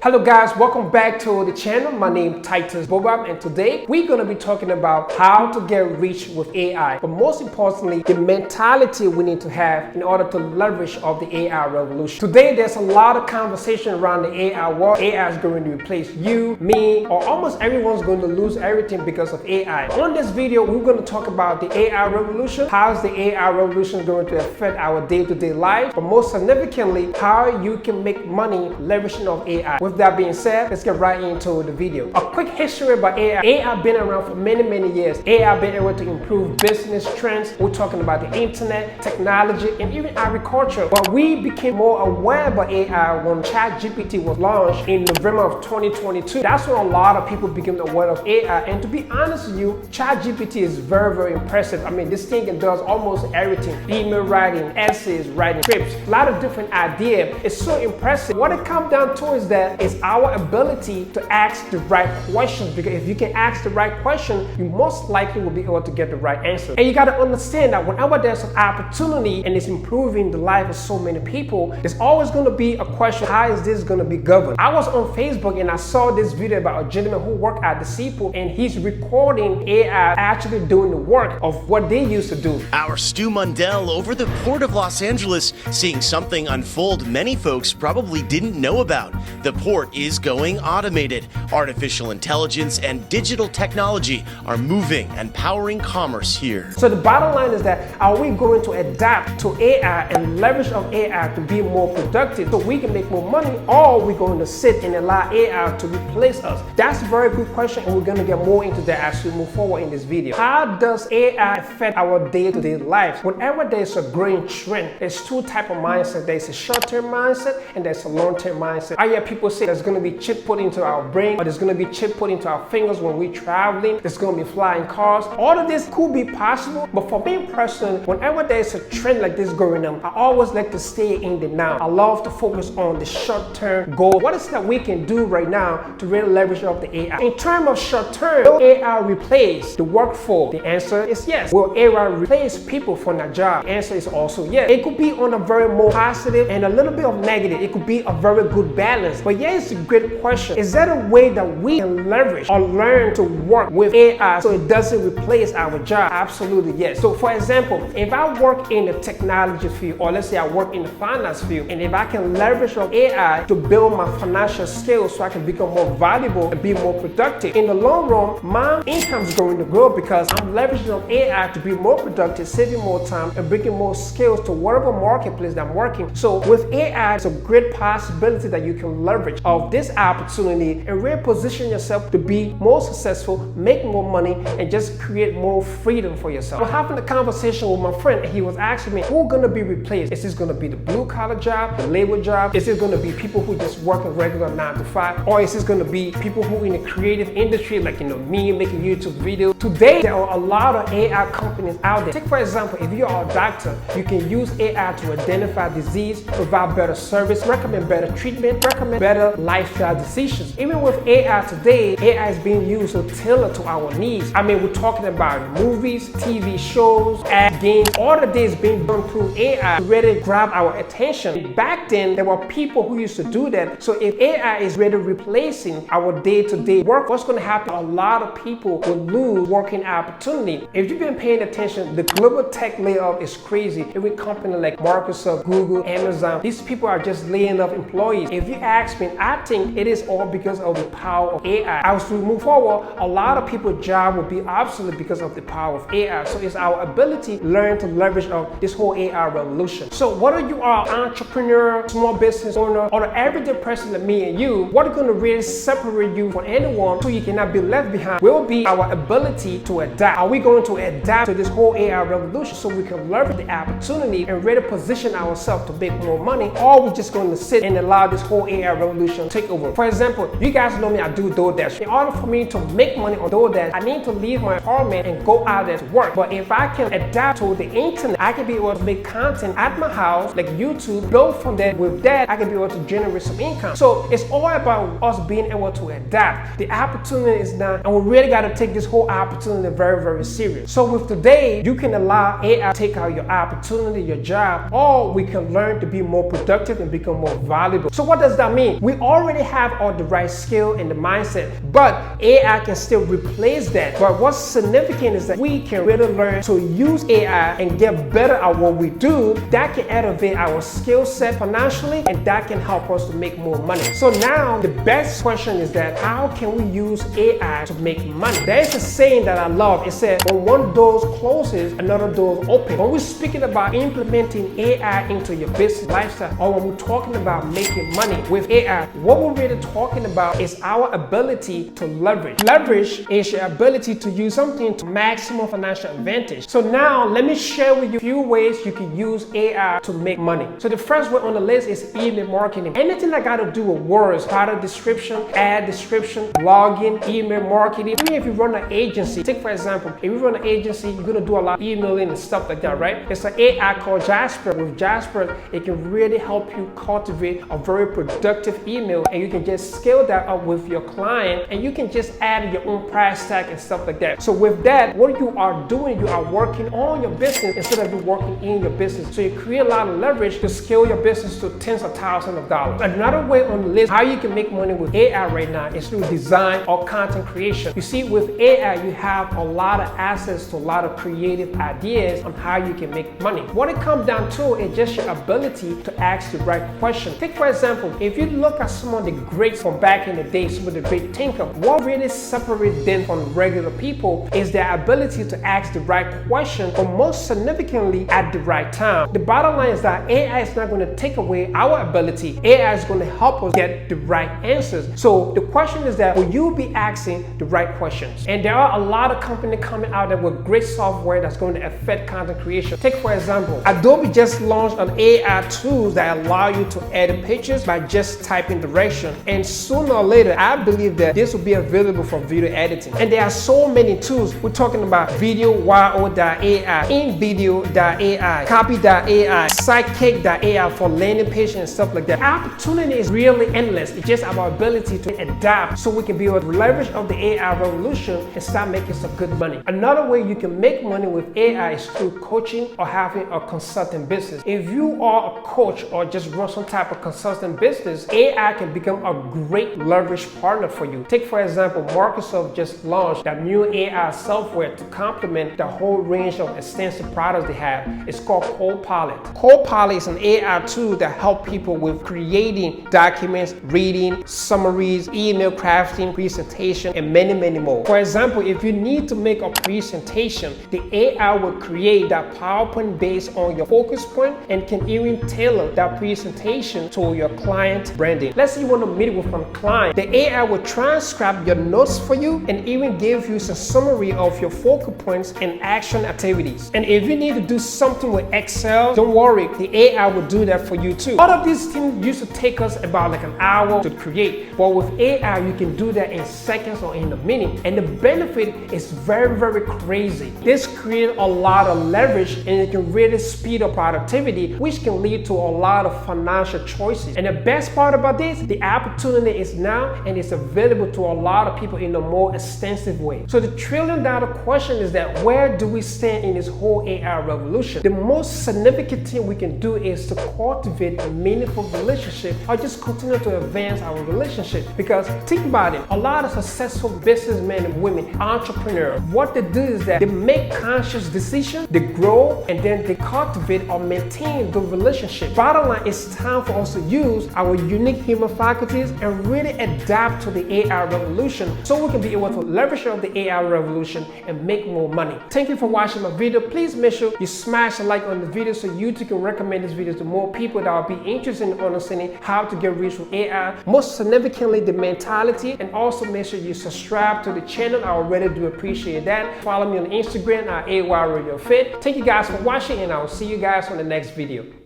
Hello guys, welcome back to the channel. My name is Titus Bobab, and today we're going to be talking about how to get rich with AI, but most importantly the mentality we need to have in order to leverage of the AI revolution. Today there's a lot of conversation around the AI world. AI is going to replace you, me, or almost everyone's going to lose everything because of AI. On this video we're going to talk about the AI revolution, how is the AI revolution going to affect our day-to-day life, but most significantly how you can make money leveraging of AI. With that being said, let's get right into the video. A quick history about AI. AI been around for many years. AI been able to improve business trends. We're talking about the internet, technology, and even agriculture. But we became more aware about AI when ChatGPT was launched in November of 2022. That's when a lot of people became aware of AI. And to be honest with you, ChatGPT is very impressive. I mean, this thing does almost everything. Email writing, essays, writing scripts, a lot of different ideas. It's so impressive. What it comes down to is that it's our ability to ask the right questions, because if you can ask the right question, you most likely will be able to get the right answer. And you got to understand that whenever there's an opportunity and it's improving the life of so many people, there's always going to be a question: how is this going to be governed? I was on Facebook and I saw this video about a gentleman who worked at the seaport, and he's recording AI actually doing the work of what they used to do. Our Stu Mundell over the Port of Los Angeles, seeing something unfold many folks probably didn't know about. The port is going automated. Artificial intelligence and digital technology are moving and powering commerce here. So the bottom line is that, are we going to adapt to AI and leverage of AI to be more productive so we can make more money, or are we going to sit and allow AI to replace us? That's a very good question, and we're going to get more into that as we move forward in this video. How does AI affect our day-to-day life? Whenever there's a growing trend, there's two types of mindset. There's a short-term mindset and there's a long-term mindset. I hear people say there's going to be chip put into our brain, or there's going to be chip put into our fingers when we're traveling. There's going to be flying cars. All of this could be possible, but for me personally, whenever there's a trend like this going on, I always like to stay in the now. I love to focus on the short-term goal. What is that we can do right now to really leverage up the AI? In terms of short-term, will AI replace the workforce? The answer is yes. Will AI replace people from their job? The answer is also yes. It could be on a very more positive and a little bit of negative. It could be a very good balance. But yeah, it's a great question. Is that a way that we can leverage or learn to work with AI so it doesn't replace our job? Absolutely yes. So for example, if I work in the technology field, or let's say I work in the finance field, and if I can leverage on AI to build my financial skills so I can become more valuable and be more productive, in the long run, my income is going to grow because I'm leveraging on AI to be more productive, saving more time, and bringing more skills to whatever marketplace that I'm working. So with AI, it's a great possibility that you can leverage of this opportunity and really position yourself to be more successful, make more money, and just create more freedom for yourself. I was having a conversation with my friend, and he was asking me, who's going to be replaced? Is this going to be the blue collar job, the labor job? Is it going to be people who just work a regular 9 to 5? Or is this going to be people who in the creative industry, like me making YouTube videos? Today, there are a lot of AI companies out there. Take for example, if you're a doctor, you can use AI to identify disease, provide better service, recommend better treatment, recommend better lifestyle decisions. Even with AI today, AI is being used to tailor to our needs. I mean, we're talking about movies, TV shows, ad games. All of this being done through AI to really grab our attention. Back then, there were people who used to do that. So if AI is really replacing our day-to-day work, what's going to happen? A lot of people will lose working opportunity. If you've been paying attention, the global tech layoff is crazy. Every company like Microsoft, Google, Amazon, these people are just laying off employees. If you ask me, I think it is all because of the power of AI. As we move forward, a lot of people's job will be obsolete because of the power of AI. So it's our ability to learn to leverage of this whole AI revolution. So whether you are an entrepreneur, small business owner, or an everyday person like me and you, what is going to really separate you from anyone so you cannot be left behind will be our ability to adapt. Are we going to adapt to this whole AI revolution so we can leverage the opportunity and really position ourselves to make more money, or are we just going to sit and allow this whole AI revolution to take over? For example, you guys know me, I do DoorDash. In order for me to make money on DoorDash, I need to leave my apartment and go out there to work. But if I can adapt to the internet. I can be able to make content at my house, like YouTube, build from there. With that, I can be able to generate some income. So it's all about us being able to adapt. The opportunity is now, and we really got to take this whole opportunity very, very serious. So with today, you can allow AI to take out your opportunity, your job, or we can learn to be more productive and become more valuable. So what does that mean? We already have all the right skill and the mindset, but AI can still replace that. But what's significant is that we can really learn to use AI and get better at what we do. That can elevate our skill set financially, and that can help us to make more money. So now the best question is that how can we use AI to make money? There's a saying that I love. It says, when one door closes, another door opens. When we're speaking about implementing AI into your business lifestyle, or when we're talking about making money with AI, what we're really talking about is our ability to leverage. Leverage is your ability to use something to maximum financial advantage. So now let me share with you a few ways you can use AI to make money. So the first one on the list is email marketing. Anything that got to do with words, product description, ad description, blogging, email marketing. Even if you run an agency, take for example, if you run an agency, you're going to do a lot of emailing and stuff like that, right? It's an AI called Jasper. With Jasper, it can really help you cultivate a very productive email, and you can just scale that up with your client, and you can just add your own price tag and stuff like that. So with that, what you are doing, you are working on your business instead of you working in your business. So you create a lot of leverage to scale your business to tens of thousands of dollars. Another way on the list, how you can make money with AI right now is through design or content creation. You see, with AI, you have a lot of access to a lot of creative ideas on how you can make money. What it comes down to is just your ability to ask the right question. Take for example, if you look at some of the greats from back in the day, some of the great thinkers, what really separates them from regular people is their ability to ask the right question, but most significantly at the right time. The bottom line is that AI is not going to take away our ability. AI is going to help us get the right answers. So the question is that will you be asking the right questions? And there are a lot of companies coming out there with great software that's going to affect content creation. Take for example, Adobe just launched an AI tool that allow you to edit pictures by just typing direction. And sooner or later, I believe that this will be available for video editing. And there are so many tools. We're talking about video.io.ai, InVideo.ai, Copy.ai, Sidekick.ai for landing pages and stuff like that. Opportunity is really endless. It's just our ability to adapt so we can be able to leverage of the AI revolution and start making some good money. Another way you can make money with AI is through coaching or having a consulting business. If you are a coach or just run some type of consulting business, AI can become a great leverage partner for you. Take for example, Microsoft just launched that new AI software to complement the whole range of extensive products they have. It's called Copilot. Copilot is an AI tool that helps people with creating documents, reading, summaries, email crafting, presentation, and many, many more. For example, if you need to make a presentation, the AI will create that PowerPoint based on your focus point and can even tailor that presentation to your client branding. Let's say you want to meet with a client. The AI will transcribe your notes for you and even give you some summary of your focal points and action activities. And if you need to do something with Excel, don't worry, the AI will do that for you too. All of these things used to take us about like an hour to create, but with AI you can do that in seconds or in a minute, and the benefit is very, very crazy. This creates a lot of leverage, and it can really speed up productivity, which can lead to a lot of financial choices. And the best part about this, the opportunity is now and it's available to a lot of people in a more extensive way. So the $1 trillion question is that where do we stand in this whole AI revolution? The most significant thing we can do is to cultivate a meaningful relationship or just continue to advance our relationship. Because think about it, a lot of successful businessmen and women, entrepreneurs, what they do is that they make conscious decisions, they grow, and then they cultivate or maintain the relationship. Bottom line, it's time for us to use our unique human faculties and really adapt to the AI revolution so we can be able to leverage on the AI revolution and make more money. Thank you for watching my video. Please make sure you smash a like on the video so YouTube can recommend this video to more people that will be interested in understanding how to get rich with AI, most significantly the mentality, and also make sure you subscribe to the channel. I really do appreciate that. Follow me on Instagram at AYRadioFit. Thank you guys for watching, and I will see you guys on the next video.